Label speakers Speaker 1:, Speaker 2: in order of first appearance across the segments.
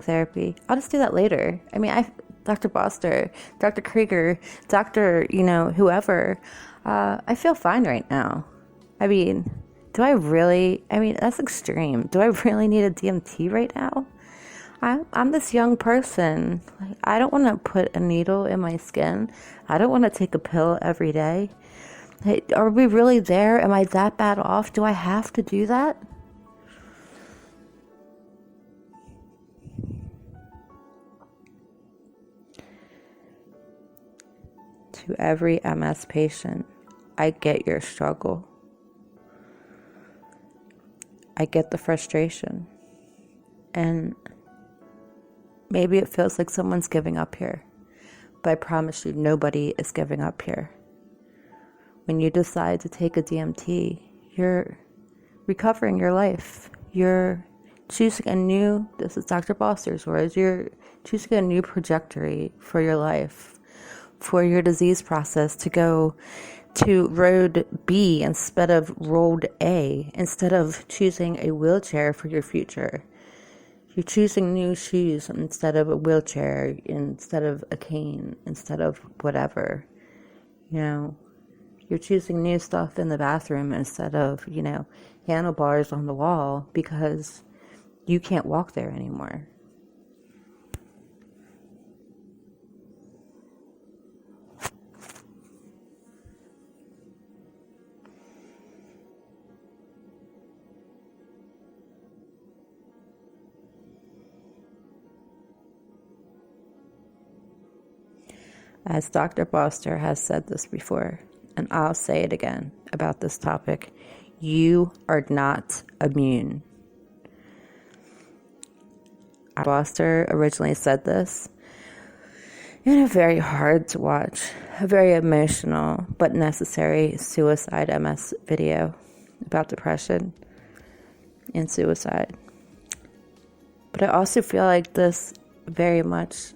Speaker 1: therapy. I'll just do that later. I mean, Dr. Boster, Dr. Krieger, Dr. Whoever, I feel fine right now. I mean, that's extreme. Do I really need a DMT right now? I'm this young person. Like, I don't want to put a needle in my skin. I don't want to take a pill every day. Hey, are we really there? Am I that bad off? Do I have to do that? To every MS patient, I get your struggle. I get the frustration. And maybe it feels like someone's giving up here. But I promise you, nobody is giving up here. When you decide to take a DMT, you're recovering your life. You're choosing this is Dr. Bosters' words, you're choosing a new trajectory for your life, for your disease process to go to road B instead of road A, instead of choosing a wheelchair for your future. You're choosing new shoes instead of a wheelchair, instead of a cane, instead of whatever. You're choosing new stuff in the bathroom instead of, handlebars on the wall because you can't walk there anymore. As Dr. Boster has said this before, and I'll say it again about this topic, you are not immune. Boster originally said this in a very hard to watch, a very emotional but necessary suicide MS video about depression and suicide. But I also feel like this very much,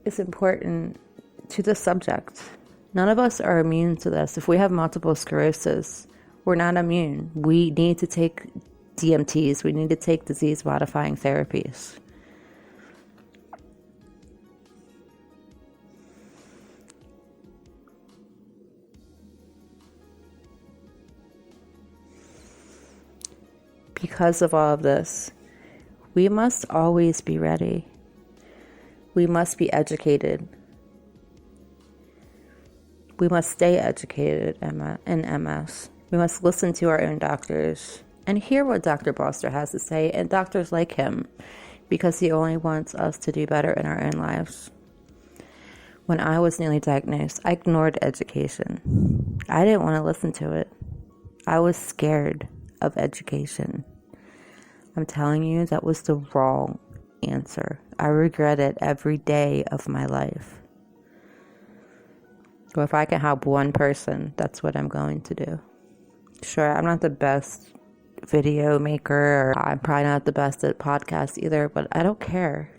Speaker 1: is important to the subject. None of us are immune to this. If we have multiple sclerosis, we're not immune. We need to take DMTs. We need to take disease-modifying therapies. Because of all of this, we must always be ready. We must be educated. We must stay educated in MS. We must listen to our own doctors and hear what Dr. Boster has to say, and doctors like him, because he only wants us to do better in our own lives. When I was newly diagnosed, I ignored education. I didn't want to listen to it. I was scared of education. I'm telling you, that was the wrong answer. I regret it every day of my life. Well, if I can help one person, that's what I'm going to do. Sure, I'm not the best video maker, or I'm probably not the best at podcasts either, but I don't care.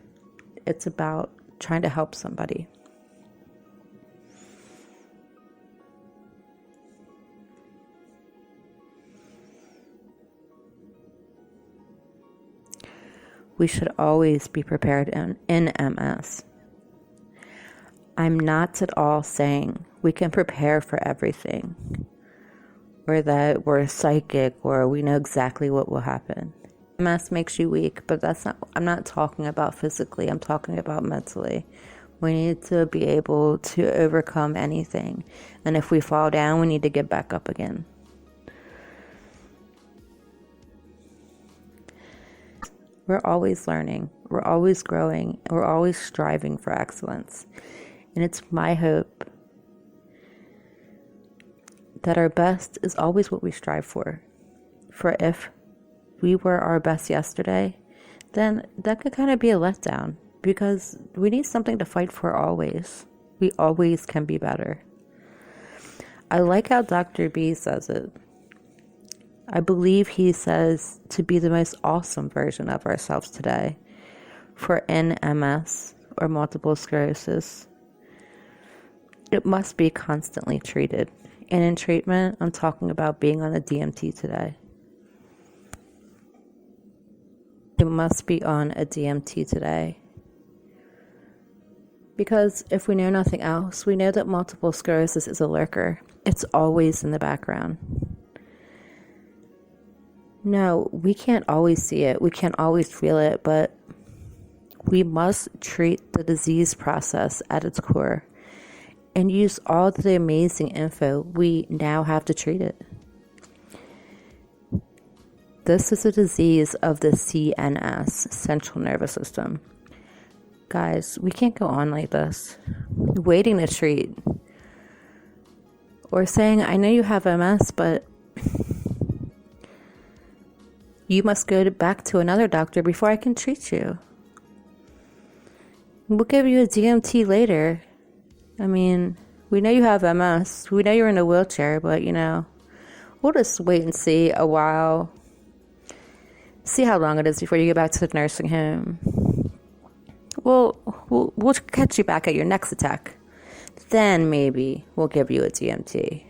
Speaker 1: It's about trying to help somebody. We should always be prepared in MS. I'm not at all saying we can prepare for everything, or that we're psychic, or we know exactly what will happen. MS makes you weak, but I'm not talking about physically, I'm talking about mentally. We need to be able to overcome anything, and if we fall down, we need to get back up again. We're always learning, we're always growing, and we're always striving for excellence. And it's my hope that our best is always what we strive for. For if we were our best yesterday, then that could kind of be a letdown, because we need something to fight for always. We always can be better. I like how Dr. B says it. I believe he says to be the most awesome version of ourselves today. For in MS, or multiple sclerosis, it must be constantly treated. And in treatment, I'm talking about being on a DMT today. you must be on a DMT today. Because if we know nothing else, we know that multiple sclerosis is a lurker. It's always in the background. No, we can't always see it. We can't always feel it, but we must treat the disease process at its core and use all the amazing info we now have to treat it. This is a disease of the CNS, central nervous system. Guys, we can't go on like this, waiting to treat, or saying, I know you have MS, but you must go back to another doctor before I can treat you. We'll give you a DMT later. I mean, we know you have MS. We know you're in a wheelchair, but, we'll just wait and see a while. See how long it is before you get back to the nursing home. We'll catch you back at your next attack. Then maybe we'll give you a DMT.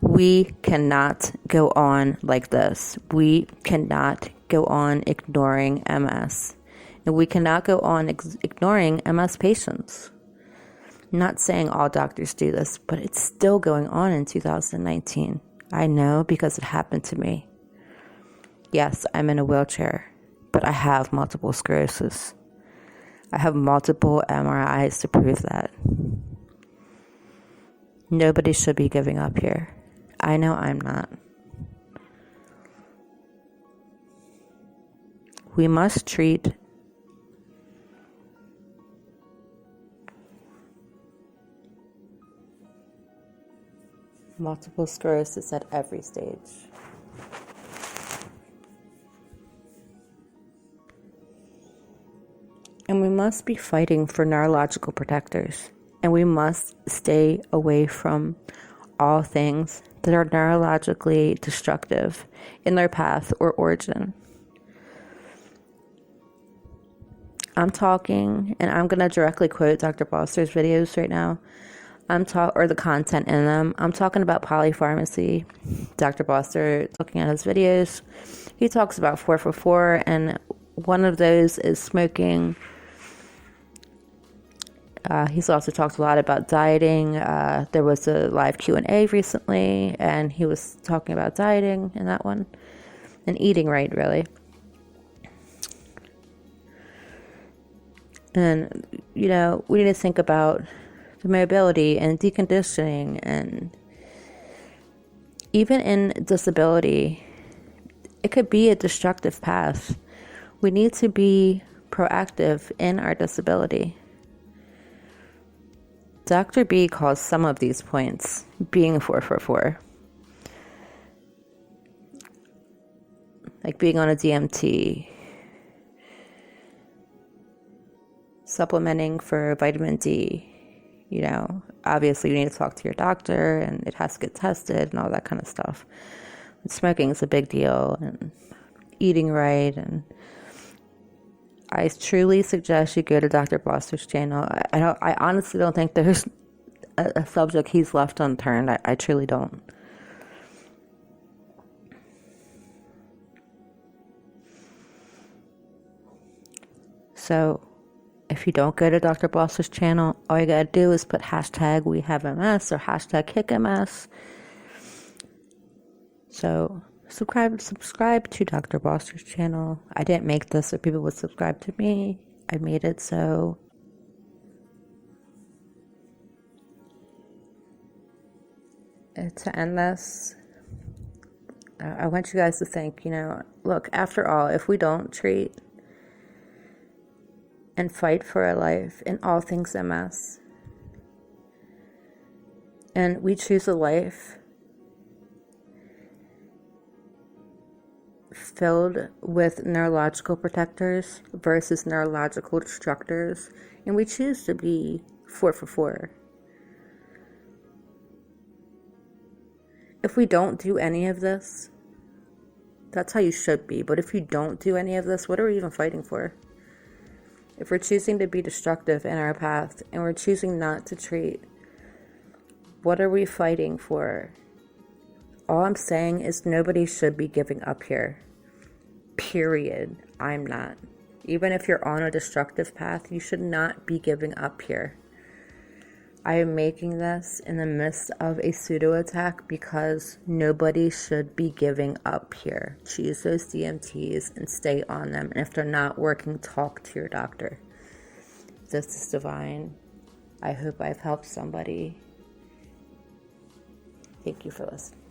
Speaker 1: We cannot go on like this. We cannot go on ignoring MS. And we cannot go on ignoring MS patients. I'm not saying all doctors do this, but it's still going on in 2019. I know because it happened to me. Yes, I'm in a wheelchair, but I have multiple sclerosis. I have multiple MRIs to prove that. Nobody should be giving up here. I know I'm not. We must treat multiple sclerosis at every stage. And we must be fighting for neurological protectors. And we must stay away from all things that are neurologically destructive in their path or origin. I'm talking, and I'm going to directly quote Dr. Bosters' videos right now. Or the content in them. I'm talking about polypharmacy. Dr. Boster, looking at his videos, he talks about 444, and one of those is smoking. He's also talked a lot about dieting. There was a live Q&A recently, and he was talking about dieting in that one, and eating right, really. And, we need to think about the mobility and deconditioning, and even in disability, it could be a destructive path. We need to be proactive in our disability. Dr. B calls some of these points being 444. Like being on a DMT, supplementing for vitamin D. Obviously you need to talk to your doctor, and it has to get tested and all that kind of stuff. And smoking is a big deal, and eating right, and I truly suggest you go to Dr. Boster's channel. I honestly don't think there's a subject he's left unturned. I truly don't. So, if you don't go to Dr. Boster's channel, all you gotta do is put hashtag Wehavems or hashtag KickMS. So, subscribe to Dr. Boster's channel. I didn't make this so people would subscribe to me. I made it so to end this, I want you guys to think, look, after all, if we don't treat and fight for a life in all things MS, and we choose a life filled with neurological protectors versus neurological destructors, and we choose to be 444. If we don't do any of this, that's how you should be. But if you don't do any of this, what are we even fighting for? If we're choosing to be destructive in our path and we're choosing not to treat, what are we fighting for? All I'm saying is nobody should be giving up here. Period. I'm not. Even if you're on a destructive path, you should not be giving up here. I am making this in the midst of a pseudo attack because nobody should be giving up here. Choose those DMTs and stay on them. And if they're not working, talk to your doctor. This is divine. I hope I've helped somebody. Thank you for listening.